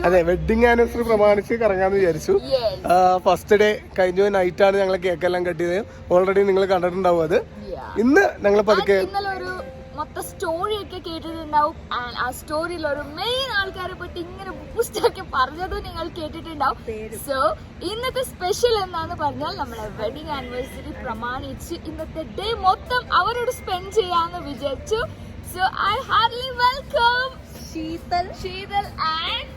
അതെ, wedding anniversary പ്രമാണിച്ച് കറങ്ങാന്ന് വിചാരിച്ചു. ഫസ്റ്റ് ഡേ കഴിഞ്ഞ നൈറ്റാണ് ഞങ്ങൾ കേക്കെല്ലാം കട്ടിയത്. ഓൾറെഡി നിങ്ങൾ കണ്ടിട്ടുണ്ടാവും. അത് ഇന്ന് ഞങ്ങൾ പതുക്കെ മൊത്തം സ്റ്റോറി ഒക്കെ കേട്ടിട്ടുണ്ടാവും. ആ സ്റ്റോറിയിൽ ഒരു മെയിൻ ആൾക്കാരെ പറ്റി ഇങ്ങനെ ബൂസ്റ്റൊക്കെ പറഞ്ഞതും നിങ്ങൾ കേട്ടിട്ടുണ്ടാവും. സോ ഇന്നത്തെ സ്പെഷ്യൽ എന്താന്ന് പറഞ്ഞാൽ നമ്മുടെ വെഡിങ് ആനിവേഴ്സറി പ്രമാണിച്ച് ഇന്നത്തെ ഡേ മൊത്തം അവരോട് സ്പെൻഡ് ചെയ്യാന്ന് വിചാരിച്ചു. So I hardly welcome Sheetal and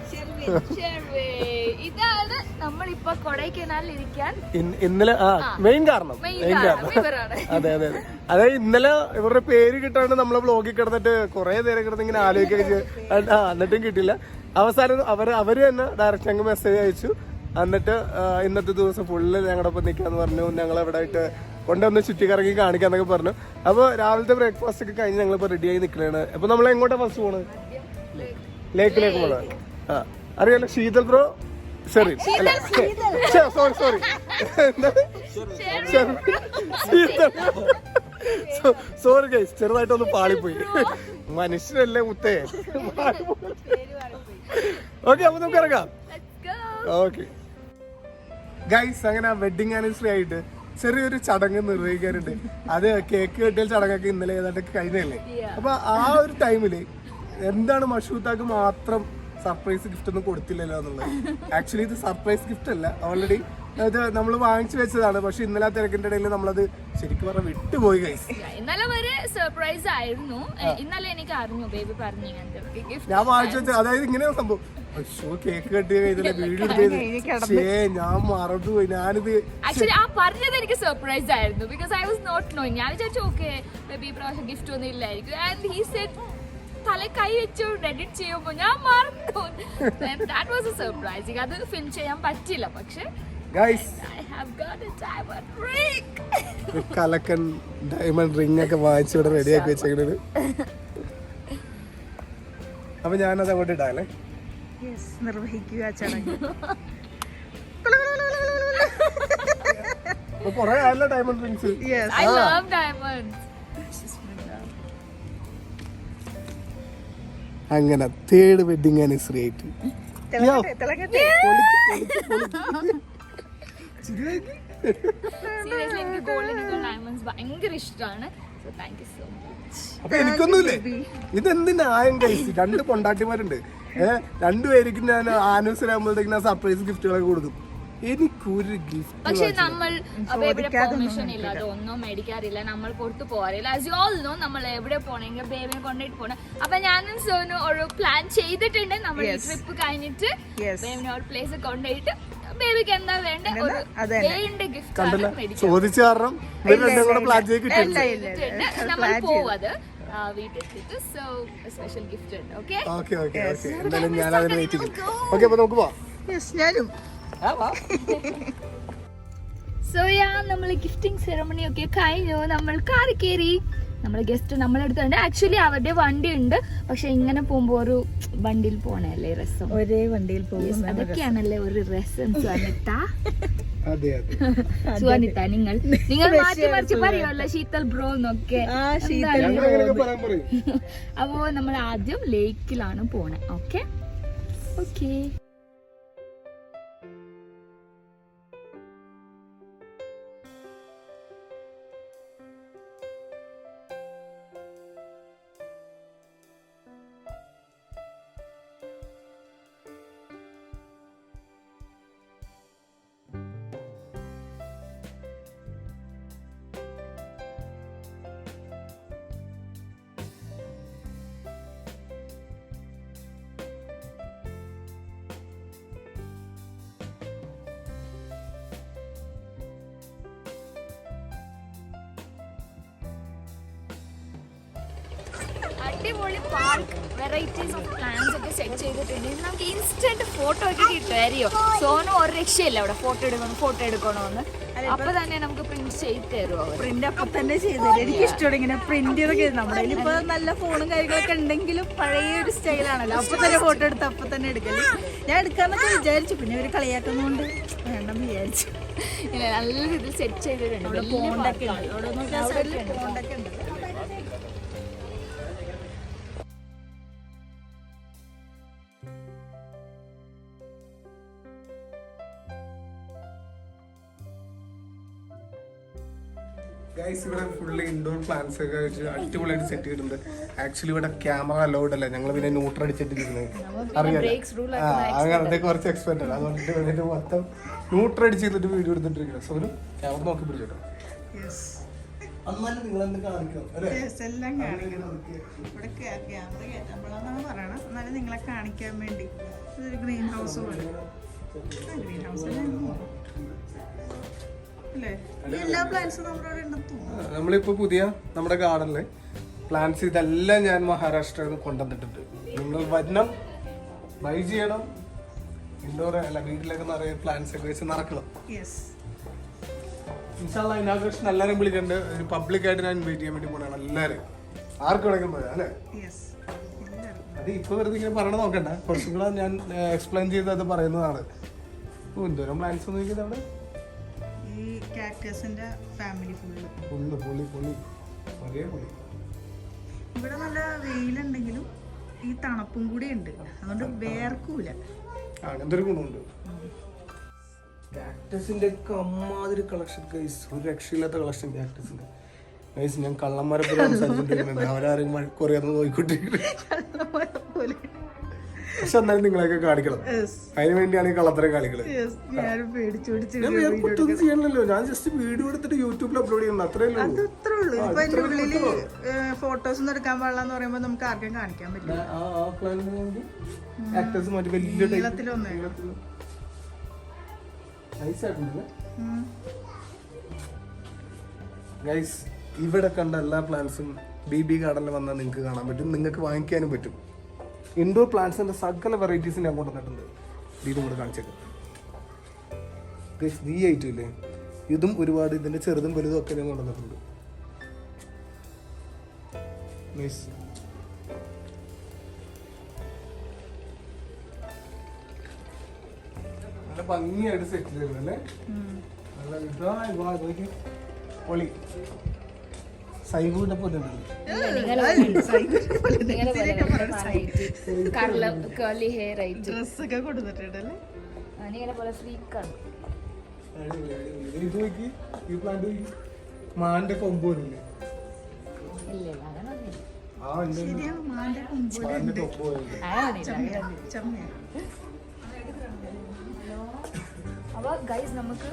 ഇതാണ് നമ്മളിപ്പോ കൊടൈക്കനാലിൽ ഇരിക്കാൻ ഇന്നലെ മെയിൻ കാരണം. അതെ അതെ അതെ. അതായത് ഇന്നലെ ഇവരുടെ പേര് കിട്ടാണ്ട് നമ്മളെ വ്ളോഗിൽ കിടന്നിട്ട് കുറെ നേരം കിടന്ന് ഇങ്ങനെ ആലോചിക്കുകയൊക്കെ എന്നിട്ടും കിട്ടില്ല. അവസാനം അവര് തന്നെ ഡയറക്റ്റ് ഞങ്ങൾക്ക് മെസ്സേജ് അയച്ചു. എന്നിട്ട് ഇന്നത്തെ ദിവസം ഫുള്ള് ഞങ്ങളുടെ ഒപ്പം നിൽക്കാന്ന് പറഞ്ഞു. ഞങ്ങൾ എവിടെ ആയിട്ട് കൊണ്ടൊന്ന് ചുറ്റിക്കറങ്ങി കാണിക്കാന്നൊക്കെ പറഞ്ഞു. അപ്പോൾ രാവിലത്തെ ബ്രേക്ക്ഫാസ്റ്റ് ഒക്കെ കഴിഞ്ഞ് ഞങ്ങളിപ്പോൾ റെഡിയായി നിൽക്കുകയാണ്. അപ്പൊ നമ്മൾ എങ്ങോട്ടാ ഫസ്റ്റ് പോണത്? ലേക്കിലേക്ക് പോണത്. അറിയാലോ Sheetal bro. Sorry sorry guys, ചെറുതായിട്ടൊന്ന് പാളിപ്പോയി. മനുഷ്യരല്ലേ മുത്തേ. ഓക്കെ, അപ്പൊ നമുക്ക് ഇറങ്ങാം. ഓക്കെ ഗൈസ്, അങ്ങനെ വെഡിങ് ആനിവേഴ്സറി ആയിട്ട് ചെറിയൊരു ചടങ്ങ് നിർവഹിക്കാറുണ്ട്. അത് കേക്ക് കെട്ടിയ ചടങ്ങൊക്കെ ഇന്നലെ ഏതാണ്ടൊക്കെ കഴിഞ്ഞല്ലേ. അപ്പൊ ആ ഒരു ടൈമില് എന്താണ് മഷൂത്താക്ക് മാത്രം സർപ്രൈസ് ഗിഫ്റ്റ് ഒന്നും കൊടുത്തില്ലല്ലോ എന്നുള്ളത്. ആക്ച്വലി ഇത് സർപ്രൈസ് ഗിഫ്റ്റ് അല്ല, ഓൾറെഡി ഇത് നമ്മൾ വാങ്ങിച്ചു വെച്ചതാണ്. പക്ഷെ ഇന്നലെ ആ തിരക്കിന്റെ ഇടയിൽ നമ്മളത് ശരിക്കും പറഞ്ഞാൽ വിട്ടുപോയി ഗൈസ്. ഇന്നലെ വരെ സർപ്രൈസ് ആയിരുന്നു. ഇന്നലെ എനിക്ക് അറിഞ്ഞു ബേബി പറഞ്ഞു ഞാൻ വാങ്ങിച്ചു വെച്ചത്. അതായത് ഇങ്ങനെയാണ് സംഭവം. കേക്ക് കട്ട് ചെയ്തില്ല, വീഡിയോ എടുത്തത് ഞാൻ മറന്നുപോയി. ഞാനിത് ആക്ച്വലി ആ പറഞ്ഞത് എനിക്ക് സർപ്രൈസ് ആയിരുന്നു. Because I was not knowing. ഞാൻ വിചാരിച്ചു ഓക്കെ ബേബി പ്രാവശ്യം ഗിഫ്റ്റ് ഒന്നും ഇല്ലായിരിക്കും. ആൻഡ് ഹി സെഡ് തല കൈ വെച്ചു എഡിറ്റ് ചെയ്യുമ്പോൾ ഞാൻ മറന്നു. That was A surprising. അത് ഫിലിം ചെയ്യാൻ പറ്റില്ല. പക്ഷെ കലക്കൻ ഡയമണ്ട് റിംഗ് ഒക്കെ വാങ്ങിച്ചു ഇവിടെ റെഡിയാക്കി വെച്ചേക്കുന്നത്. അപ്പൊ ഞാനത് അങ്ങോട്ട് ഇടാല്ലേ. നിർവഹിക്കുക ചടങ്ങ്. കൊറേ ആയല്ലോ diamond rings. I love diamonds. അങ്ങനെ തേർഡ് വെഡിങ് ആനിവേഴ്സറി ആയിട്ട് ഭയങ്കര ഇഷ്ടമാണ്. അപ്പൊ എനിക്കൊന്നുമില്ലേ, ഇതെന്ത് ന്യായം കഴിച്ച്. 2 കൊണ്ടാട്ടിമാരുണ്ട്. രണ്ടുപേർക്ക് ഞാൻ ആനിവേഴ്സറി ആകുമ്പോഴത്തേക്ക് സർപ്രൈസ് ഗിഫ്റ്റുകളൊക്കെ കൊടുക്കും. എനിക്കൊരു ഗിഫ്റ്റ്. പക്ഷെ നമ്മൾ ബേബിയുടെ പെർമിഷൻ ഇല്ലാതെ ഒന്നും മേടിക്കാറില്ല. നമ്മൾ പുറത്ത് പോകാറില്ല. ആസ് യു ഓൾ നോ, നമ്മൾ എവിടെ പോണെങ്കിൽ ബേബിനെ കൊണ്ടുപോയിട്ട് പോകണം. അപ്പൊ ഞാനും സോനു ഒരു പ്ലാൻ ചെയ്തിട്ടുണ്ട്. നമ്മൾ ഈ ട്രിപ്പ് കഴിഞ്ഞിട്ട് ബേബിനെ ഒരു പ്ലേസ് കൊണ്ടുപോയിട്ട് ബേബിക്ക് എന്താ വേണ്ട ഒരു ഗിഫ്റ്റ് ചോദിച്ചു കാരണം നമ്മൾ പോവത് വീട്ടിലെത്തിയിട്ട്. സോ സ്പെഷ്യൽ ഗിഫ്റ്റ് ഉണ്ട്. ഓക്കെ എന്തായാലും ഞാൻ അതിന് വെയിറ്റ് ചെയ്യും. ഓക്കെ, അപ്പൊ നമുക്ക് പോവാം. ഞാനും സോ നമ്മൾ ഗിഫ്റ്റിംഗ് സെറമണി ഒക്കെ കഴിഞ്ഞു. നമ്മൾ കാറി കയറി. നമ്മളെ ഗസ്റ്റ് നമ്മളെടുത്തുണ്ട്. ആക്ച്വലി അവരുടെ വണ്ടി ഉണ്ട്. പക്ഷെ ഇങ്ങനെ പോകുമ്പോ ഒരു വണ്ടിയിൽ പോണല്ലേ രസം. ഒരേ വണ്ടിയിൽ പോകും. അതൊക്കെയാണല്ലേ ഒരു രസം. സുവനിത, നിങ്ങൾ മാറ്റി മറിച്ച് പറയുമല്ലോ ശീതൽ ബ്രോ എന്നൊക്കെ. അപ്പോ നമ്മൾ ആദ്യം ലേക്കിലാണ് പോണേ. ഓക്കെ. അടിപൊളി പാർക്ക്, വെറൈറ്റീസ് ഓഫ് പ്ലാന്റ്സ് ഒക്കെ സെറ്റ് ചെയ്തിട്ടുണ്ട്. നമുക്ക് ഇൻസ്റ്റന്റ് ഫോട്ടോ ഒക്കെ കിട്ടുമായിരിക്കും. സോനു ഒരു രക്ഷയില്ല അവിടെ ഫോട്ടോ എടുക്കണമെന്ന്. അപ്പൊ തന്നെ നമുക്ക് പ്രിന്റ് ചെയ്ത് തരുമോ? പ്രിന്റ് അപ്പൊ തന്നെ ചെയ്തുതരും. എനിക്ക് ഇഷ്ടമാണ് ഇങ്ങനെ പ്രിന്റ് ചെയ്തൊക്കെ. നമ്മുടെ ഇപ്പൊ നല്ല ഫോണും കാര്യങ്ങളൊക്കെ ഉണ്ടെങ്കിലും പഴയ ഒരു സ്റ്റൈലാണല്ലോ. അപ്പൊ തന്നെ ഫോട്ടോ എടുത്ത് അപ്പൊ തന്നെ എടുക്കല്. ഞാൻ എടുക്കാന്നൊക്കെ വിചാരിച്ചു, പിന്നെ ഒരു കളിയാക്കുന്നോണ്ട് വേണ്ടെന്ന് വിചാരിച്ചു. ഇല്ല, നല്ല രീതിയിൽ സെറ്റ് ചെയ്തിട്ടുണ്ട്. പോണ്ടൊക്കെ ഉണ്ട്, അവിടെ പോണ്ടൊക്കെ ഉണ്ട്. ഗൈസ്, ഇവിടെ ഫുള്ള് ഇൻഡോർ പ്ലാന്റ്സ് ഒക്കെ വെച്ച് അടിപൊളിയായിട്ട് സെറ്റ് ചെയ്തിട്ടുണ്ട്. ആക്ച്വലി ഇവിടെ ക്യാമറ അലൗഡ് അല്ല, ഞങ്ങൾ പിന്നെ ന്യൂട്രൽ അടിച്ചിട്ടിരിക്കുന്നത് അറിയാലോ. അങ്ങനത്തെ കുറച്ച് എക്സ്പെർട്ട് ആണ്, അതുകൊണ്ട് വേണ്ടിട്ട് മൊത്തം ന്യൂട്രൽ അടിച്ച് ചെയ്തിട്ട് വീഡിയോ എടുത്തിട്ടിരിക്കുന്നത്. സോ ഒരു ക്യാമറ നോക്കി പിടിച്ചോ. എന്നാലും നിങ്ങൾ എന്ത് കാണിക്കണം അല്ലേ? എല്ലാം കാണിക്കണം. ഇവിടെ ക്യാമറ കയറ്റുമ്പോഴാണ് പറയണം. എന്നാലും നിങ്ങളെ കാണിക്കാൻ വേണ്ടി ഇതൊരു ഗ്രീൻ ഹൗസ് പോലെ. ഗ്രീൻ ഹൗസ് അല്ലേ? എല്ലാ പ്ലാന്റ്സും നമ്മുടെ ഇവിടെ ഉണ്ടെന്ന് തോന്നുന്നു. നമ്മളിപ്പോ പുതിയ നമ്മുടെ ഗാർഡനില് പ്ലാന്റ്സ് ഇതെല്ലാം ഞാൻ മഹാരാഷ്ട്രയിൽ നിന്ന് കൊണ്ടുവന്നിട്ടുണ്ട്. നിങ്ങൾ വരണം, ബൈ ചെയ്യണം. ഇൻഡോർ അല്ല, വീട്ടിലേക്ക് നിറയെ പ്ലാന്റ്സ് ഒക്കെ വെച്ച് നടക്കണം. ഇൻഷാല്ലാ ഇനാഗ്രേഷൻ എല്ലാവരും വിളിക്കണ്ട്. ഒരു പബ്ലിക് ആയിട്ട് ഞാൻ ഇൻവൈറ്റ് ചെയ്യാൻ വേണ്ടി പോകണം. എല്ലാവരും ആർക്ക് വേണമെങ്കിലും പോയാ അല്ലേ? അത് ഇപ്പൊ വെറുതെ ഇങ്ങനെ പറയണ നോക്കണ്ട, കുറച്ചും കൂടെ ഞാൻ എക്സ്പ്ലെയിൻ ചെയ്ത് അത് പറയുന്നതാണ്. എന്തോരം പ്ലാന്റ്സ് ഒന്നും ഇരിക്കുന്നത് അവിടെ. ഈ കാക്ടസിന്റെ ഫാമിലി ഫുള്ള് പൊളി ഒരേ പൊളി. ഇവിടെ നല്ല വെയിലുണ്ടെങ്കിലും ഈ തണുപ്പും കൂടി ഉണ്ട്, അതുകൊണ്ട് വേർക്കൂല. അങ്ങനത്തെ ഒരു ഗുണമുണ്ട്. കാക്ടസിന്റെ ഒക്കെ അമ്മാതിരി കളക്ഷൻ ഗൈസ്, ഒരു രക്ഷയില്ലാത്ത കളക്ഷൻ കാക്ടസിന്റെ. ഗൈസ്, ഞാൻ കള്ളന്മാരെ പോലെ സംസാരിച്ചിട്ടുണ്ട്, അവരാരും മഴക്കുറിയാന്ന് നോക്കിക്കൊണ്ടിരിക്കുന്നത്. പക്ഷെ എന്നാലും നിങ്ങളെയൊക്കെ കാണിക്കണം, അതിന് വേണ്ടിയാണ് ഈ കള്ളത്തരം കാണിക്കുന്നത്. ഞാൻ വേറെ ചെയ്യണല്ലോ, ഞാൻ ജസ്റ്റ് വീഡിയോ എടുത്തിട്ട് യൂട്യൂബിൽ അപ്ലോഡ് ചെയ്യുന്നത്, അത്രേ ഉള്ളൂ. ഫോട്ടോസ് ഒന്നും എടുക്കാൻ പാടില്ലെന്ന് പറയുമ്പോ നമുക്ക് ആർക്കും കാണിക്കാൻ പറ്റില്ല. കാക്ടസ് മറ്റേ വലിയ ഗൈസ്, ഇവിടെ കണ്ട എല്ലാ പ്ലാന്റ്സും BB ഗാർഡനിൽ വന്നാൽ നിങ്ങൾക്ക് കാണാൻ പറ്റും, നിങ്ങൾക്ക് വാങ്ങിക്കാനും പറ്റും. ഇൻഡോർ പ്ലാന്റ്സിന്റെ സകല വെറൈറ്റീസ് ഞാൻ കൊണ്ടുവന്നിട്ടുണ്ട്. ഇതും കൂടെ കാണിച്ചേക്കാം. ഈ ഐറ്റം ഇല്ലേ, ഇതും ഒരുപാട്, ഇതിന്റെ ചെറുതും വലുതും ഒക്കെ ഞാൻ കൊണ്ടുവന്നിട്ടുണ്ട്. നല്ല ഭംഗിയായിട്ട് സെറ്റ് ചെയ്തല്ലേ, നല്ല പൊളി. സൈബൂടെ പോലെ ഉണ്ടല്ലോ. ഡ്രസ്സൊക്കെ കൊടുത്തിട്ടുണ്ടല്ലേ. മാന്റെ കൊമ്പ് വരില്ലേ? ശരിയാണ്, മാന്റെ കൊമ്പ് അപ്പോൾ ഗൈസ്, നമുക്ക്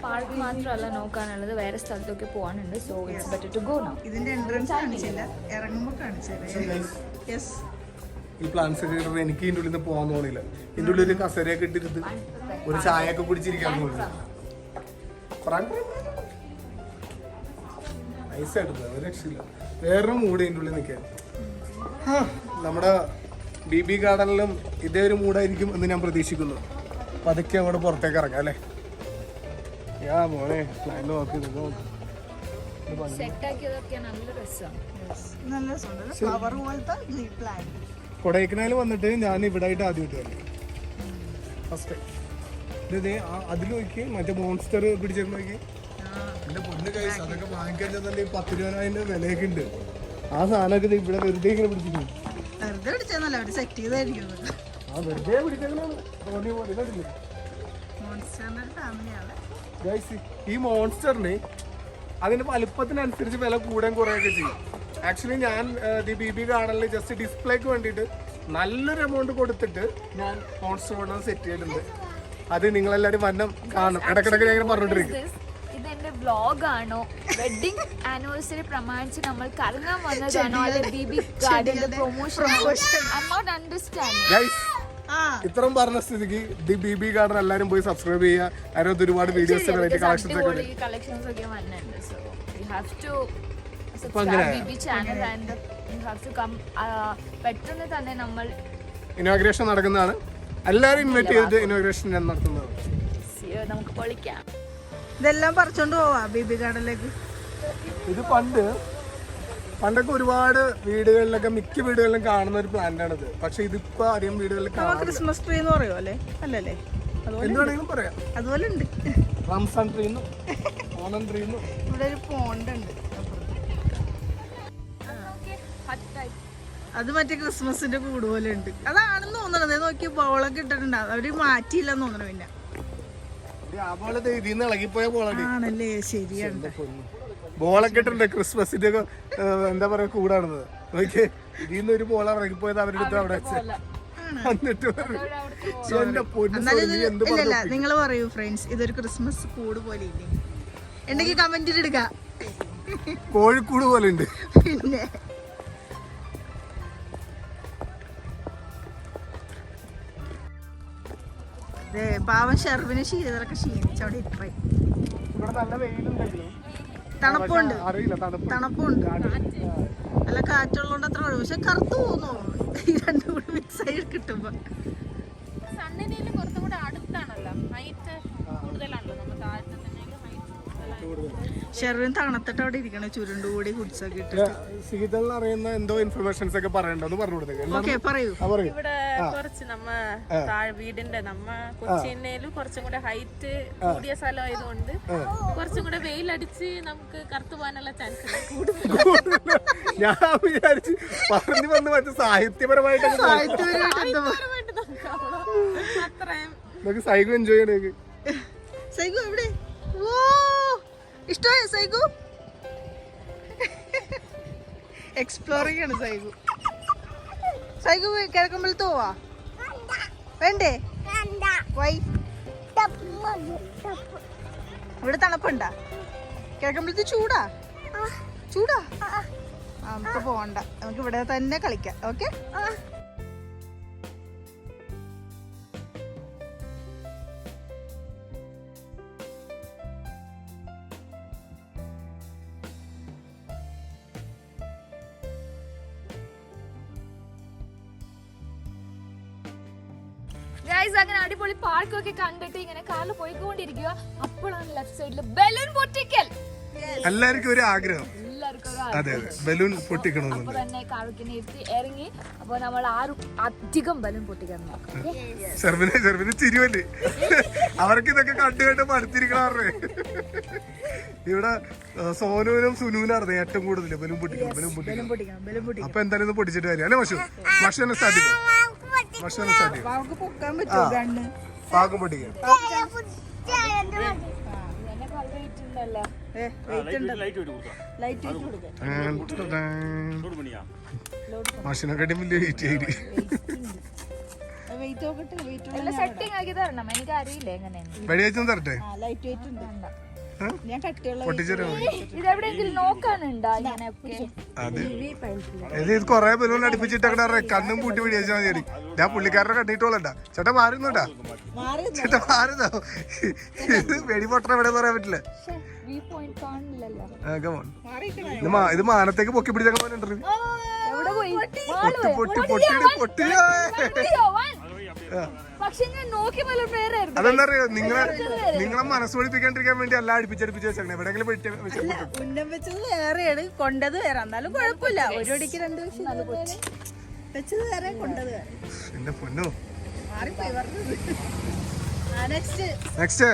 പാർക്ക് മാത്രമല്ല നോക്കാനുള്ളത്, വേറെ സ്ഥലത്തൊക്കെ പോകാനുണ്ട്. So it's better to go now. ഇതിന്റെ എൻട്രൻസ് കാണിച്ചില്ല, ഇറങ്ങുമ്പോൾ കാണിച്ചത്. ഈ പ്ലാന്റ്സ് ഒക്കെ എനിക്ക് ഇതിൻ്റെ ഉള്ളിൽ നിന്ന് പോകാൻ തോന്നില്ല. ഇതിൻ്റെ ഉള്ളിൽ ഒരു കസേരയൊക്കെ ഇട്ടിരുത് ഒരു ചായ ഒക്കെ കുടിച്ചിരിക്കാൻ തോന്നില്ല. നൈസായിട്ടുണ്ട്, ഒരു രക്ഷയില്ല. വേറൊരു മൂഡ് ഇതിൻ്റെ ഉള്ളിൽ നിൽക്കാൻ. നമ്മുടെ BB ഗാർഡനിലും ഇതേ ഒരു മൂഡായിരിക്കും എന്ന് ഞാൻ പ്രതീക്ഷിക്കുന്നു. അപ്പൊ അതൊക്കെ അങ്ങോട്ട് പുറത്തേക്ക് ഇറങ്ങാം അല്ലേ? മോനെ പ്ലാന്റ് നോക്കി കൊടൈക്കനാൽ വന്നിട്ട് ഞാൻ ഇവിടെ ആയിട്ട് ആദ്യമായിട്ട് വന്നു ഫസ്റ്റ്. ഇതേ അതിൽ നോക്കി മറ്റേ മോൺസ്റ്റർ പിടിച്ചേക്ക് നോക്കി. എന്റെ പൊന്ന് കഴിച്ച് അതൊക്കെ വാങ്ങിക്കാൻ ചെന്നെ 10 രൂപ വിലയൊക്കെ ഉണ്ട്. ആ സാധനമൊക്കെ ഇവിടെ വെറുതെ ഇങ്ങനെ പിടിച്ചിരിക്കും. വെറുതെ പിടിച്ചേക്കണാണ് തോന്നിയ പോലെ. ഈ മോൺസ്റ്ററിന് അതിന്റെ വലുപ്പത്തിനനുസരിച്ച് വില കൂടാൻ കുറയൊക്കെ ചെയ്യും. ആക്ച്വലി ഞാൻ BB ഗാർഡനിൽ ജസ്റ്റ് ഡിസ്പ്ലേക്ക് വേണ്ടിയിട്ട് നല്ലൊരു എമൗണ്ട് കൊടുത്തിട്ട് ഞാൻ മോൺസ്റ്റർ കൊണ്ടുവന്ന് സെറ്റ് ചെയ്തിട്ടുണ്ട്. അത് നിങ്ങളെല്ലാവരും വന്നം കാണും. ഇടക്കിടക്ക് ഞാൻ പറഞ്ഞോണ്ടിരിക്കും. ഇതെന്റെ വ്ലോഗാണോ, വെഡിങ് ആനിവേഴ്സറി പ്രമാണിച്ച് നമ്മൾ കറങ്ങാൻ വന്നതാണോ, അല്ലെ BB ഗാർഡന്റെ promotion? I am not understanding. ഇത്രയും പറഞ്ഞ സ്ഥിതിക്ക് BB ഗാർഡൻ എല്ലാരും പോയി സബ്സ്ക്രൈബ് ചെയ്യുക. അതിനകത്ത് ഒരുപാട് വീഡിയോസ് കളക്ഷൻസ് ഒക്കെ പെട്ടെന്ന് തന്നെ നമ്മൾ ഇനോഗ്രേഷൻ നടക്കുന്നതാണ്. എല്ലാരും ഇൻവൈറ്റ് ചെയ്തിട്ട് ഇനോഗ്രേഷൻ ഞാൻ നടത്തുന്നത്. നമുക്ക് പൊളിക്കാം. ഇതെല്ലാം പറിച്ചോണ്ട് പോവാ ബേബി ഗാർഡനിലേക്ക്. ഇത് പണ്ടൊക്കെ ഒരുപാട് വീടുകളിലൊക്കെ മിക്ക വീടുകളിലും കാണുന്ന ഒരു പ്ലാന്റ് ആണിത്. പക്ഷെ ഇതിപ്പോ അധികം വീടുകളിൽ കാണാം. ക്രിസ്മസ് ട്രീ എന്ന് പറയുമോ അല്ലേ? അല്ലല്ലേ? എന്ത് വേണമെങ്കിലും പറയാം. അതുപോലെ ഉണ്ട്. Ramzan tree Onam tree. ഇവിടെ ഒരു പോണ്ട് ഉണ്ട്. അത് മറ്റേ ക്രിസ്മസിന്റെ കൂട് പോലെ ഉണ്ട്. അതാണെന്ന് തോന്നണത്. നോക്കി ബോളൊക്കെ ഇട്ടിട്ടുണ്ട്. അവര് മാറ്റിയില്ലെന്ന് തോന്നണ. പിന്നെ ആണല്ലേ? ശരിയാണ്. ബോളൊക്കെ ഇട്ടുണ്ട് ക്രിസ്മസിന്റെ എന്താ പറയാ കൂടാണെന്നത്. നോക്കിയേ, ഇതിന്ന് ഒരു ബോൾ ഇറങ്ങിപ്പോയത് അവരുടെ അടുത്ത് അവിടെ വെച്ച്. ഇല്ലല്ല, നിങ്ങൾ പറയൂ ഫ്രണ്ട്സ്, ഇതൊരു ക്രിസ്മസ് കൂട് പോലെ ഇല്ലേ? ഉണ്ടെങ്കിൽ കമന്റിൽ ഇടുക. കോഴിക്കൂട് പോലെ ഉണ്ട്. പിന്നെ പാവം ഷെർവിന് ശീതളൊക്കെ ക്ഷീണിച്ച് അവിടെ ഇരിപ്പായി. തണുപ്പുണ്ട്, തണുപ്പുണ്ട്. നല്ല കാറ്റുള്ളതുകൊണ്ട് അത്ര കുഴപ്പം. പക്ഷെ കറുത്തു പോകുന്നു ഈ രണ്ടും കൂടി മിക്സ് ആയി കിട്ടുമ്പോ. ഷെർവിൻ തണുത്തിട്ട് അവിടെ ഇരിക്കണ ചുരുണ്ടുകൂടി കുടിച്ചൊക്കെ ഇട്ടിട്ട്. അറിയുന്ന എന്തോ ഇൻഫർമേഷൻസ് ഒക്കെ പറയണ്ടെന്ന് പറഞ്ഞു കൊടുത്തേക്ക്. ഓക്കെ, പറയൂ. ഇവിടെ കുറച്ച് നമ്മ വീടിന്റെ നമ്മ കൊച്ചിയിലും കുറച്ചും കൂടെ ഹൈറ്റ് കൂടിയ സ്ഥലം ആയതുകൊണ്ട് കുറച്ചും കൂടെ വെയിലടിച്ച് നമുക്ക് കറുത്തു പോകാനുള്ള ചാൻസ് ഞാൻ വിചാരിച്ചു പറഞ്ഞു വന്ന് മറ്റേ സാഹിത്യപരമായിട്ട് സൈഗു എൻജോയ് ചെയ്യണേ. സൈഗു എവിടെ? ഓ, ഇഷ്ടമായ സൈഗു? എക്സ്പ്ലോറിംഗ് ആണ് സൈഗു. സൈഗു കിഴക്കുമ്പോഴത്ത് പോവാ? വേണ്ടേ? വൈ? ഇവിടെ തണുപ്പുണ്ടാ? കിഴക്കുമ്പോഴത്ത് ചൂടാ? നമുക്ക് പോകണ്ട, നമുക്ക് ഇവിടെ തന്നെ കളിക്കാം. ഓക്കെ. ഗൈസ്, അങ്ങനെ അടിപൊളി പാർക്കൊക്കെ കണ്ടിട്ട് ഇങ്ങനെ കാറിൽ പോയിക്കൊണ്ടിരിക്കുക. അപ്പോഴാണ് ലെഫ്റ്റ് സൈഡിൽ ബലൂൺ പൊട്ടിക്കൽ. എല്ലാവർക്കും ഒരു ആഗ്രഹം. അതെ, ബലൂൺ പൊട്ടിക്കണമെന്ന്. അപ്പൊ തന്നെ കാറിനെ ഇരുത്തി ഇറങ്ങി. അപ്പൊ നമ്മൾ ആരും അധികം ബലൂൺ പൊട്ടിക്കാൻ നോക്കാം. ചെറുവിന് ചിരിവല്ലേ? അവർക്ക് ഇതൊക്കെ കണ്ടു മടുത്തിരിക്കണേ. ഇവിടെ സോനുവിനും സുനുവിനും അറിയാം ഏറ്റവും കൂടുതൽ ബലൂൺ പൊട്ടിക്കണം. അപ്പൊ എന്തായാലും ഇത് പൊട്ടിച്ചിട്ട് കാര്യം അല്ലേ? ഭക്ഷണം തന്നെ സ്റ്റാർട്ട് ചെയ്യും. പാകം പൊട്ടിക്കാം. മാഷിനെക്കാട്ടി വലിയ വെയിറ്റ് ചെയ്ത് സെറ്റിംഗ് ആക്കി തരണം. എനിക്ക് അറിയില്ല എങ്ങനെയാണ്. വെടിയേച്ചും തരട്ടെ? ഇതെവിടെയെങ്കിലും നോക്കാനുണ്ടോ ഇങ്ങനെയൊക്കെ? ഇത് കൊറേ ബലൂൺ അടുപ്പിച്ചിട്ടേ കണ്ണും പൂട്ടി പിടിച്ചാൽ മതി. ഞാൻ പുള്ളിക്കാരനെ കണ്ടിട്ടോളണ്ട. ചേട്ടാ മാറുന്നുണ്ടാ? ചേട്ടാ മാറുന്നോ? ഇത് വെടി പൊട്ടണ എവിടെ പറയാൻ പറ്റില്ല. ഇത് മാനത്തേക്ക് പൊക്കി പിടിച്ച അതെന്താ അറിയോ, നിങ്ങളെ മനസ്സ് പഠിപ്പിക്കാണ്ടിരിക്കാൻ വേണ്ടി എല്ലാം അടുപ്പിച്ചടുപ്പിച്ച് വെച്ചേ. എവിടെയെങ്കിലും ഉന്നം വെച്ചത് വേറെയാണ്, കൊണ്ടത് വേറെ. എന്നാലും കുഴപ്പമില്ല. ഒരു അടിക്ക് രണ്ട് വെച്ചത് വേറെ, കൊണ്ടത് വേറെ. എന്റെ പൊന്നോ, നെക്സ്റ്റ്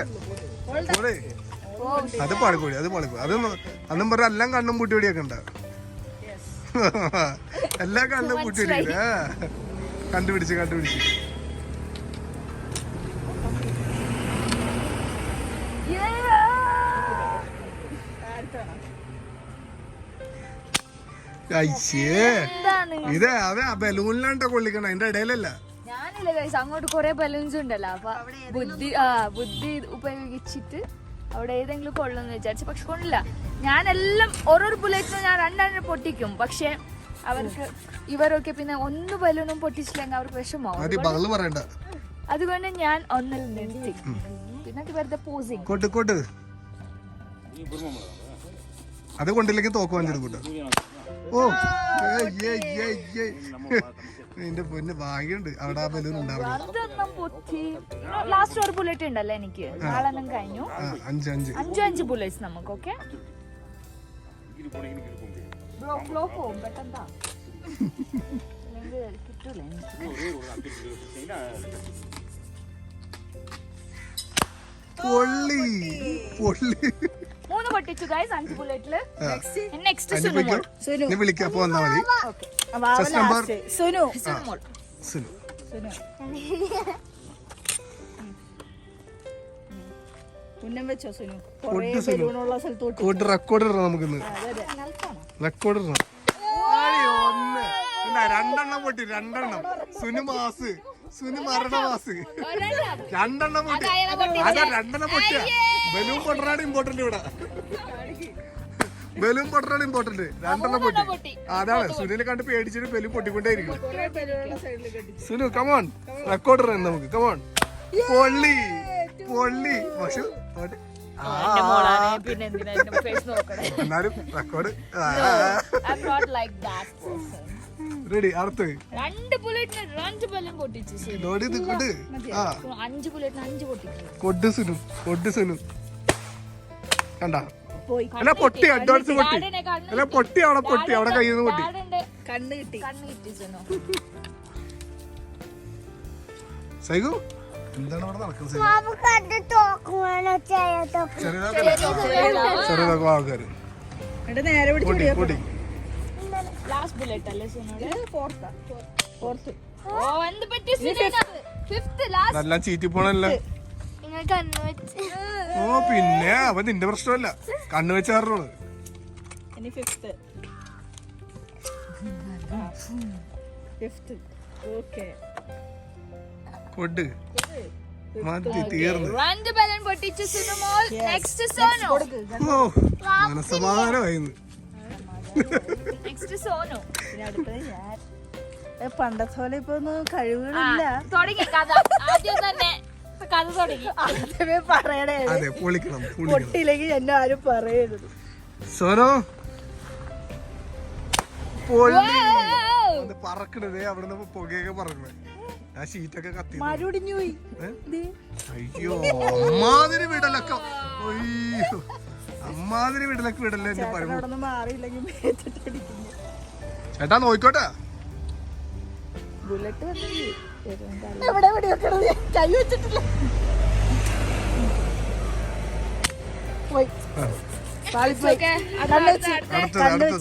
അത് പാളിപ്പോയി. അതൊന്നും പറഞ്ഞ എല്ലാം കണ്ണും പൂട്ടി പിടിയൊക്കെ ഉണ്ടാവും. എല്ലാ കണ്ണും പൂട്ടി പിടിക്കുക. കണ്ടുപിടിച്ച് ഇത് അതെ ബലൂണിലാണ്ടോ കൊള്ളിക്കണ, അതിന്റെ ഇടയിലല്ല. ഞാനില്ല ഗൈസ്, അങ്ങോട്ട് കൊറേ ബലൂൺസ് ഉണ്ടല്ലോ. അപ്പൊ ബുദ്ധി ഉപയോഗിച്ചിട്ട് അവിടെ ഏതെങ്കിലും കൊള്ളുന്ന് വിചാരിച്ചു. പക്ഷെ കൊള്ളില്ല. ഞാനെല്ലാം ഓരോ ബുള്ളറ്റിനും ഞാൻ രണ്ടെണ്ണം പൊട്ടിക്കും. പക്ഷെ അവർക്ക് ഇവരൊക്കെ പിന്നെ ഒന്ന് ബലൂണും പൊട്ടിച്ചില്ലെങ്കിൽ അവർക്ക് വിഷമാവും. അതുകൊണ്ട് ഞാൻ ഒന്നിൽ നിർത്തി. പിന്നെ വെറുതെ പോസിങ്. അത് കൊണ്ടില്ലെങ്കിൽ തോക്ക് വാങ്ങിച്ചെടുക്കൂട്ടോ. ഓ എന്റെ പൊന്ന് ഭാഗ്യമുണ്ട് അവിടെ ആ ബലൂൺ ഉണ്ടാവും. അതൊന്നും പൊട്ടി. ലാസ്റ്റ് ഒരു ബുള്ളറ്റ് ഉണ്ടല്ലോ എനിക്ക്. നാളെണ്ണം കഴിഞ്ഞു. 5 ബുള്ളറ്റ്സ് നമുക്ക്. ഓക്കെ പോകും പെട്ടെന്താ കിട്ടൂല. പൊള്ളി പൊള്ളി 3 പൊട്ടിച്ചു ഗൈസ് 5 ബുള്ളറ്റില്. നെക്സ്റ്റ് സുനു വിളിക്കാം. അപ്പൊ വന്നാ മതി. സുനു സുനു ഉന്നം വെച്ചോ സുനു. കൊറേ ബലൂണുള്ള സ്ഥലത്തോട്ട് റെക്കോർഡ് ഇടണം നമുക്കിന്ന്. റെക്കോർഡ് ഇടണം. 2 പൊട്ടി 2. സുനു മാസ് സുനു മരണമാസ് 2 പൊട്ടി. അതാ 2 പൊട്ടിയ. ബലൂൺ പൊട്ടറാണ് ഇമ്പോർട്ടന്റ് ഇവിടെ. ബലൂൺ പൊട്ടറാണ് ഇമ്പോർട്ടന്റ്. 2 പൊട്ടി. അതാണ് സുനിനെ കണ്ട് പേടിച്ചിട്ട് ബലൂൺ പൊട്ടിക്കൊണ്ടേയിരിക്കും. സുനു കമോൺ റെക്കോർഡ് ഇടണം നമുക്ക്. കമോൺ പൊള്ളി പൊള്ളി. പക്ഷെ എന്നാലും റെക്കോർഡ് റെഡി. അടുത്ത് 2 ബുള്ളറ്റിന് 2 ബലൂൺ പൊട്ടിച്ചു. 5 ബുള്ളറ്റിന് 5 പൊട്ടിച്ചു. കൊഡ് സുനു കണ്ട. അല്ല പൊട്ടി. അഡ്വാൻസ് പൊട്ടി. അല്ല പൊട്ടി. അവിടെ പൊട്ടി. അവിടെ കയ്യിൽ നിന്ന് പൊട്ടി. കണ്ണ് കിട്ടി. സൈഗു എന്താണ് അവിടെ നടക്കുന്നത്? ചെറിയതൊക്കെ ആൾക്കാര് നേരെ പൊട്ടി. ലാസ്റ്റ് ബുള്ളറ്റ് അല്ലേ സുനോടെ? ഫോർത്ത്. ഓ എന്ത് പറ്റി? Fifth last. എല്ലാം ചീറ്റി പോണല്ലേ. നിങ്ങൾ കണ്ണു വെച്ച്. ഓ പിന്നെ അവൻ നിന്റെ പ്രശ്നമല്ല. കണ്ണു വെച്ചാറുള്ളത്. ഇനി ഫിഫ്ത്ത്. ഓക്കെ പൊട്ട് മതി തീർന്നു. 2 ബലൂൺ പൊട്ടിച്ചു സുനു മോൾ. നെക്സ്റ്റ് സോനു. ഓ മനസ്സമാധാനമായിരുന്നു. നെക്സ്റ്റ് സോനു. പണ്ടത്തെ പോലെ ഇപ്പൊ ഒന്നും കഴിവുകളില്ല. തുടങ്ങി കഥ. ആദ്യം തന്നെ കഥ തുടങ്ങി. ആദ്യമേ പറയണേ. അതെ പൊളിക്കണം. പൊട്ടിയില്ലെങ്കിൽ എന്നെ ആരും പറയരുത്. സോനോ പൊള്ളി. പറക്കണതേ അവിടുന്ന് പുകയൊക്കെ പറക്കണേ. ആ ഷീറ്റൊക്കെ കത്തി മരുടിഞ്ഞു പോയി. അയ്യോ അമ്മാതിരി വിടലൊക്കെ. അയ്യോ അമ്മാതിരി വിടലൊക്കെ വിടല്ലേ എന്റെ പറയുമ്പോ. മാറിയില്ലെങ്കിൽ ചേട്ടാ നോയിക്കോട്ടെ. ബുള്ളറ്റ് എവിടെ വെടിവെക്കണത്? കൈ വെച്ചിട്ടില്ല.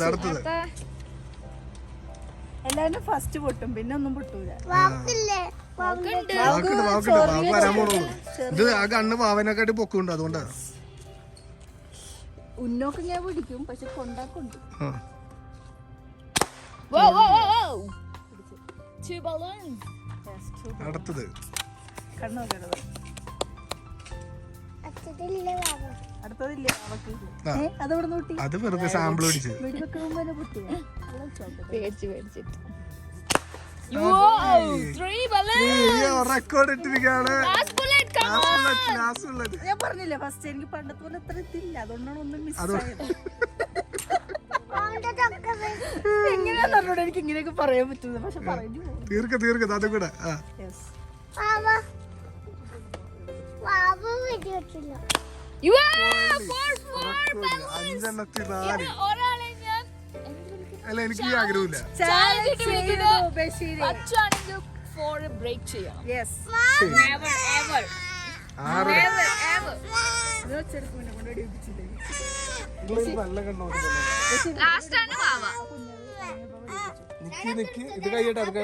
അടുത്തത് എല്ലാരും ഫസ്റ്റ് പൊട്ടും പിന്നെ ഒന്നും പൊട്ടൂല. വരാൻ പോണു. ഇത് ആ കണ്ണ് പാവനെക്കാട്ടി പൊക്കുണ്ട്. അതുകൊണ്ടാ ഉന്നോക്ക് ഞാൻ പിടിക്കും. പക്ഷെ കൊണ്ടാക്കുണ്ട്. അടുത്തത് കണ്ണു നോക്കണത്. അടുത്തതില്ലേ അവക്ക്? അതവിടെ നോട്ടി. അത് വെറുതെ സാമ്പിൾ പിടിച്ച് വെടിവെക്കണ പൊട്ടിയ പേടിച്ചിട്ട്. റെക്കോർഡ് ഇട്ടിരിക്കുകയാണ്. ഞാൻ പറഞ്ഞില്ലേ ഫസ്റ്റ് എനിക്ക് പണ്ടത്തെ പോലെ അത്ര ഇതില്ല. അതുകൊണ്ടാണ് ഒന്നും മിസ് ആയത്. എങ്ങനെയാന്ന് പറഞ്ഞോട് എനിക്ക് ഇങ്ങനെയൊക്കെ പറയാൻ പറ്റുന്നത്. പക്ഷെ പറഞ്ഞു തീർക്ക അതും കൂടെ. അല്ല എനിക്ക് ഈ ആഗ്രഹമില്ല.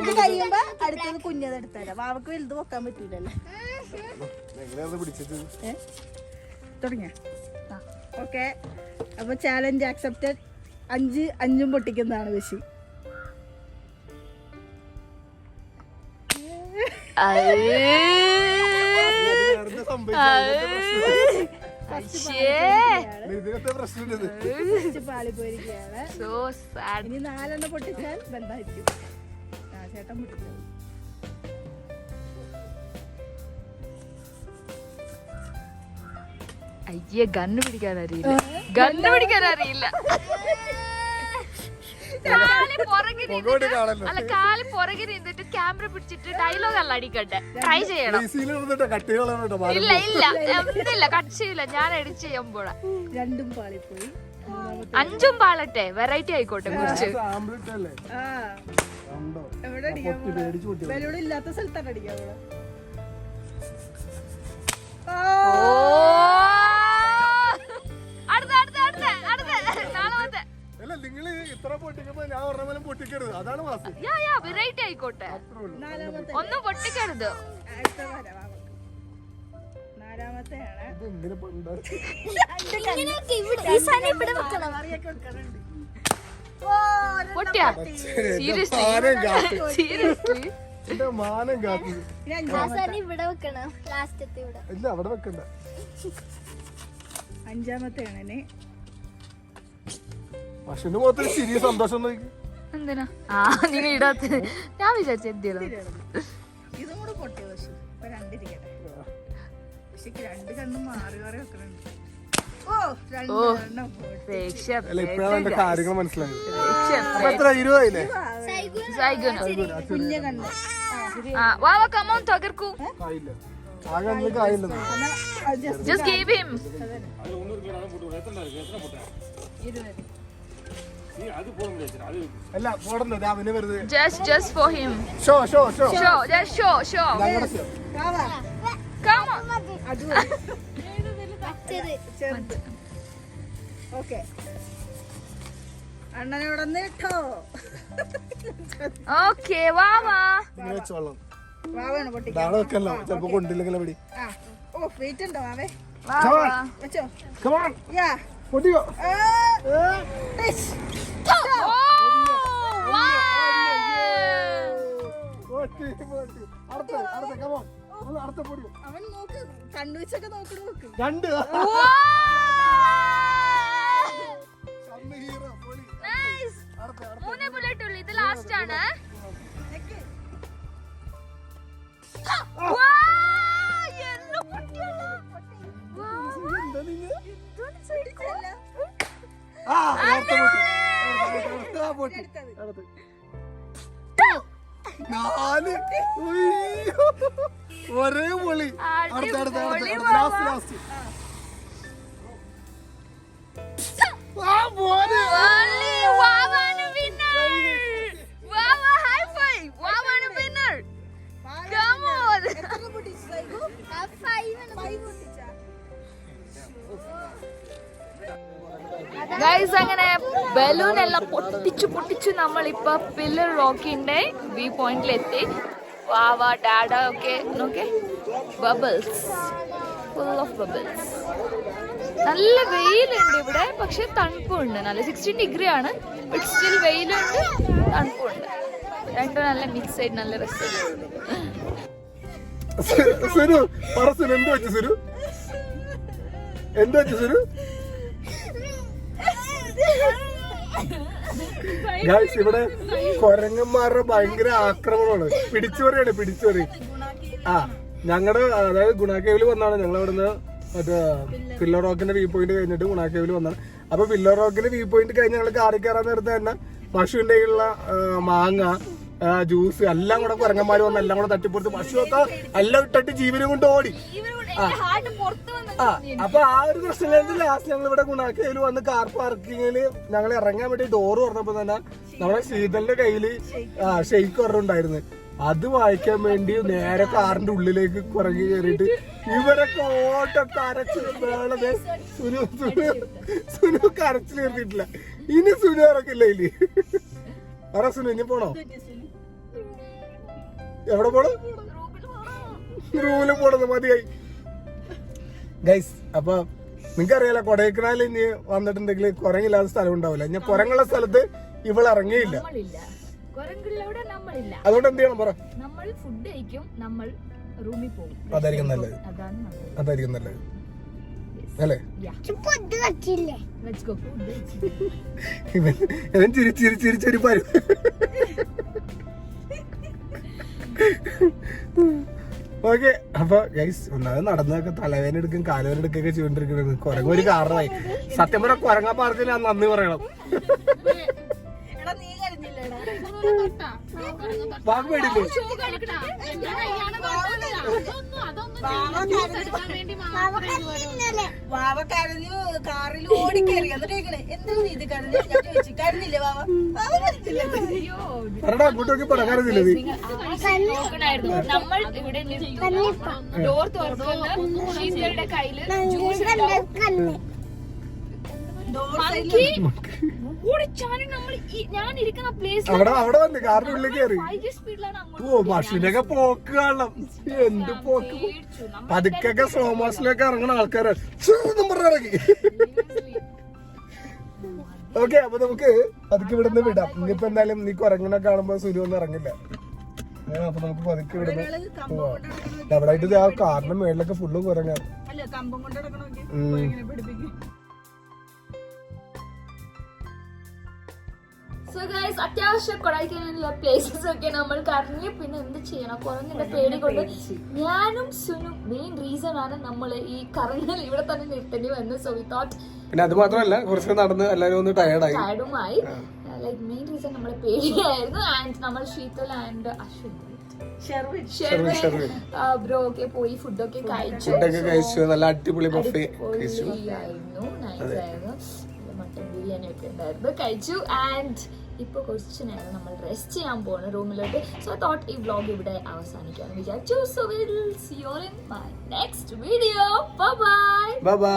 ഇത് കഴിയുമ്പോ അടുത്തത് കുഞ്ഞതെടുത്തരാം. വാവക്ക് വലുത് വെക്കാൻ പറ്റൂലല്ലേ. തുടങ്ങിയ ഓക്കെ. അപ്പൊ ചാലഞ്ച് ആക്സെപ്റ്റഡ്. 5 പൊട്ടിക്കുന്നതാണ് ബഷി. പാളി പോയിരിക്കുകയാണ്. ഇനി 4 പൊട്ടിച്ചാൽ ബന്ധായിരിക്കും. ചേട്ടൻ പൊട്ടിച്ചത്. അയ്യേ ഗണ്ണ് പിടിക്കാൻ അറിയില്ല. കാല് പുറകിൽ മുഖോട്ട് കാണല്ലോ. അല്ല കാല് പുറകിൽ നിന്നിട്ട് ക്യാമറ പിടിച്ചിട്ട് ഡയലോഗ് അല്ല അടിക്കട്ടെ. ട്രൈ ചെയ്യണം. ഇല്ല ഇല്ല ഒന്നില്ല കട്ട് ചെയ്യില്ല. ഞാൻ എഡിറ്റ് ചെയ്യാൻ പോടാ. 2 പാളിപ്പോയി. 5 പാളട്ടെ. വെറൈറ്റി ആയിക്കോട്ടെ കുറച്ച്. എവിടെ അടിക്കാം? ബലൂൺ ഇല്ലാത്ത സ്ഥലത്താണ് അടിക്കാം. ഓ അടുത്ത അടുത്ത അടുത്ത അടുത്ത നാലാമത്തെ. അല്ല നിങ്ങൾ ഇത്ര പൊട്ടിക്കുമ്പോ ഞാൻ ഒരെണ്ണം പൊട്ടിക്കരുത്. അതാണ് മാസം. വെറൈറ്റി ആയിക്കോട്ടെ. 4ാമത്തെ ഒന്നും പൊട്ടിക്കരുത്. അടുത്ത വരാം. 4ാമത്തെയാണ്. പൊട്ടിയാ സീരിയസ്ലി സീരിയസ്ലി എന്റെ മാനം കാത്തു. ഇവിടെ വെക്കണം. ലാസ്റ്റത്തെ ഇവിടെ. ഇല്ല അവിടെ വെക്കണ്ട. 5ാമത്തെയാണ്. പശുവിന്റെ മുഖത്ത് ചിരിയ സന്തോഷം നോക്കി. എന്തിനാ നീ ഇടാത്ത? ഞാൻ വിചാരിച്ചു എന്തിനാ. ഇതും കൂടെ പൊട്ടിയ പശു. ഇപ്പൊ 2 ഇരിക്കട്ടെ. പക്ഷെ 2 കണ്ണും മാറി മാറി വെക്കണുണ്ട്. ഓ 2 എണ്ണം പോയി. അല്ല ഇപ്പഴാണ് എന്റെ കാര്യങ്ങൾ മനസ്സിലായത്. അപ്പൊ എത്ര 20 ആയില്ലേ? കുഞ്ഞ കണ്ണ്. കമോൺ തകർക്കൂ. ആയില്ല. ആ കണ്ണിലേക്ക് ആയില്ല. Just give him. അല്ല പോടുന്നത് അവന് വെറുതെ. Just for him. Show show show. Just show. ഞങ്ങളുടെ ഷോ. Come on. അത് ചെറുത്. ഓക്കെ അണ്ണനോടൊന്ന് ഇട്ടോ. Okay, വാവാ. ഇങ്ങനെ വെച്ചോളാം. വാവാണ് പൊട്ടിക്കാൻ. നാളെ വെക്കല്ലോ. ചിലപ്പോ കൊണ്ടില്ലെങ്കിലും പിടി. ഓ വെയിറ്റ് ഉണ്ടോ വാവേ? വാവാ. വെച്ചോ. Come on. യാ പൊട്ടിക്കോ. അവൻ നോക്ക് കണ്ണുവെച്ചൊക്കെ നോക്കണ നോക്ക്. 2. Nice. 3 ബുള്ളറ്റ് ഉള്ളു. ഇത് ലാസ്റ്റ് ആണ്. ഒരേ പൊളി. Last last. വാവാണ് winner. Vava high five. വാവാണ് winner. Come on. എത്ര പൊട്ടിച്ചു? 5 പൊട്ടിച്ചാ. ഗൈസ് അങ്ങനെ ബലൂൺ എല്ലാം പൊട്ടിച്ചു നമ്മളിപ്പോ പില്ലർ റോക്കിന്റെ വ്യൂ പോയിന്റിലെത്തി. വാവാ ഡാഡ ഒക്കെ നോക്കെ ബബിൾസ്, ഫുൾ ഓഫ് ബബിൾസ്. നല്ല വെയിലുണ്ട് ഇവിടെ, പക്ഷെ തണുപ്പുണ്ട്. നല്ല 16 ഡിഗ്രി ആണ്, ബട്ട് സ്റ്റിൽ വെയിലുണ്ട്, തണുപ്പുണ്ട്. രണ്ടും നല്ല മിക്സ് ആയിട്ട് നല്ല രസമുണ്ട്. സുരു പറ സുരു, എന്ത് വെച്ചു സുരു? എന്ത് വെച്ചു സുരു? ഗൈസ് ഇവിടെ കൊരങ്ങന്മാരുടെ ഭയങ്കര ആക്രമണമാണ്. പിടിച്ചുപറിയാണ്, പിടിച്ചുപറി. ആ ഞങ്ങളുടെ അതായത് ഗുണാക്കേവില് വന്നാണ് ഞങ്ങൾ അവിടുന്ന് മറ്റേ പില്ലർ റോക്കിന്റെ വ്യൂ പോയിന്റ് കഴിഞ്ഞിട്ട് ഗുണാക്കേവില് വന്നാണ്. അപ്പൊ പില്ലർ റോക്കിന്റെ വ്യൂ പോയിന്റ് കഴിഞ്ഞ് ഞങ്ങൾ കാറി കയറാൻ നേരത്തെ തന്നെ പശുവിന്റെ ഉള്ള മാങ്ങ, ജ്യൂസ് എല്ലാം കൂടെ കുരങ്ങന്മാര് വന്ന് എല്ലാം കൂടെ തട്ടിപ്പുറത്ത് പശുവൊക്കെ എല്ലാം ഇട്ടിട്ട് ജീവനും കൊണ്ട് ഓടി. അപ്പൊ ആ ഒരു പ്രശ്നം ലാസ്റ്റ് ഞങ്ങൾ ഇവിടെ ഗുണാക്കേവില് വന്ന് കാർ പാർക്കിങ്ങില് ഞങ്ങൾ ഇറങ്ങാൻ വേണ്ടി ഡോറ് തുറന്നപ്പോ തന്നെ നമ്മുടെ ശീതലിന്റെ കയ്യില് ഷെയ്ക്ക് പറഞ്ഞിട്ടുണ്ടായിരുന്നു. അത് വായിക്കാൻ വേണ്ടി നേരെ കാറിന്റെ ഉള്ളിലേക്ക് കുറങ്ങി കയറിയിട്ട് ഇവരൊക്കെ ഓട്ടൊക്കെ അരച്ചിൽ വേണത്. സുനു കരച്ചിൽ കയറിയിട്ടില്ല. ഇനി സുനു ഇറക്കില്ല. ഇനി പറ സുനു, ഇനി പോണോ? എവിടെ പോണോ? റൂമില് പോണത് മതിയായി. ഗൈസ് അപ്പൊ നിങ്ങൾക്കറിയാലോ കൊടൈക്കനാലിൽ ഇനി വന്നിട്ടുണ്ടെങ്കിൽ കുരങ്ങില്ലാത്ത സ്ഥലം ഉണ്ടാവില്ല. ഞാൻ കുരങ്ങുള്ള സ്ഥലത്ത് ഇവൾ ഇറങ്ങിയില്ല. അതുകൊണ്ട് എന്ത് ചെയ്യണം പറ? നമ്മൾ ഫുഡ് കഴിക്കും, നമ്മൾ റൂമിൽ പോകും. അതായിരിക്കും നല്ലത്, അതായിരിക്കും നല്ലത് അല്ലേ? ഇവൻ ചിരിച്ചൊരു പരു. ഓക്കെ അപ്പൊ ഗൈസ് ഒന്നാമത് നടന്നൊക്കെ തലവേന എടുക്കും കാലുവേന എടുക്കുകയൊക്കെ ചെയ്തോണ്ടിരിക്കുന്നത് കുരങ്ങൊരു കാരണമായി. സത്യം പറഞ്ഞ കുരങ്ങ പാർക്കിൽ ഞാൻ നന്ദി പറയണം. വാക്ക് പേടില്ലേ? വാവ കരഞ്ഞു കാറിൽ ഓടിക്കയറി എന്നിട്ട് എന്താ ഇത് കരഞ്ഞു ഞാൻ ചോദിച്ചു കരഞ്ഞില്ലേ വാവ പറടാ അങ്ങോട്ട് നോക്കി പടക്കാറില്ല നീ. നോക്കണായിരുന്നു. നമ്മൾ ഇവിടെ ഡോർ തുറക്കുന്ന ഷീറ്റയുടെ കയ്യില് ജ്യൂസ് ഓടിച്ചാലും നമ്മൾ ഞാൻ ഇരിക്കുന്ന പ്ലേസ് അവിടെ വന്ന് കാറിന്റെ ഉള്ളിൽ കയറി. സ്പീഡിലാണ് അങ്ങോട്ട്. ഓ മഷീനൊക്കെ പോക്ക് കാണണം. എന്ത് പോക്ക്. പതുക്കൊക്കെ സ്ലോ മോഷനിലൊക്കെ ഇറങ്ങുന്ന ആൾക്കാരാണ് പറഞ്ഞിറങ്ങി. ഓക്കെ, അപ്പൊ നമുക്ക് പതുക്കെ ഇവിടുന്ന് വിടാം. ഇനിയിപ്പോ എന്തായാലും നീ കുരങ്ങനെ കാണുമ്പോ സുരു ഒന്നും ഇറങ്ങില്ല. അപ്പൊ നമുക്ക് പതുക്കെ ഇവിടുന്ന് പോവാം. അവിടെ ആയിട്ട് ആ കാറിന്റെ മേളിലൊക്കെ ഫുള്ള് കുരങ്ങാണ്. അല്ല കമ്പം കൊണ്ട് നടക്കണമെങ്കിൽ പിടിപ്പിക്കും. സോ ഗൈസ്, അത്യാവശ്യം കൊടൈക്കനാലിലുള്ള പ്ലേസസ് ഒക്കെ നമ്മൾ കറങ്ങി. പിന്നെ എന്ത് ചെയ്യണം, കുരങ്ങിന്റെ പേടി കൊണ്ട് ഞാനും സുനും മെയിൻ റീസൺ ആണ് നമ്മൾ ഈ കറങ്ങൽ ഇവിടെ തന്നെ നിർത്തേണ്ടി വന്നു. സോ വി തോട്ട്, പിന്നെ അത് മാത്രമല്ല കുറച്ച് നടന്ന് എല്ലാവരും ഒന്ന് ടയർഡുമായി. ലൈക് മെയിൻ റീസൺ നമ്മളെ പേടിയായിരുന്നു. ആൻഡ് നമ്മൾ ശീതൽ ആൻഡ് അശ്വിൻ ബ്രോ ഒക്കെ പോയി ഫുഡൊക്കെ കഴിച്ചു. നല്ല അടിപൊളി ബഫേ കഴിച്ചു. നൈസായിരുന്നു. മട്ടൻ ബിരിയാണി ഒക്കെ ഉണ്ടായിരുന്നു, കഴിച്ചു. ആൻഡ് ഇപ്പൊ കുറച്ച് നേരം നമ്മൾ റെസ്റ്റ് ചെയ്യാൻ പോണ റൂമിലോട്ട്. സോ തോട്ട് ഈ വ്ലോഗ് ഇവിടെ അവസാനിക്കാന്ന് വിചാരിച്ചു. So will see you in my next video. Bye bye. Bye by.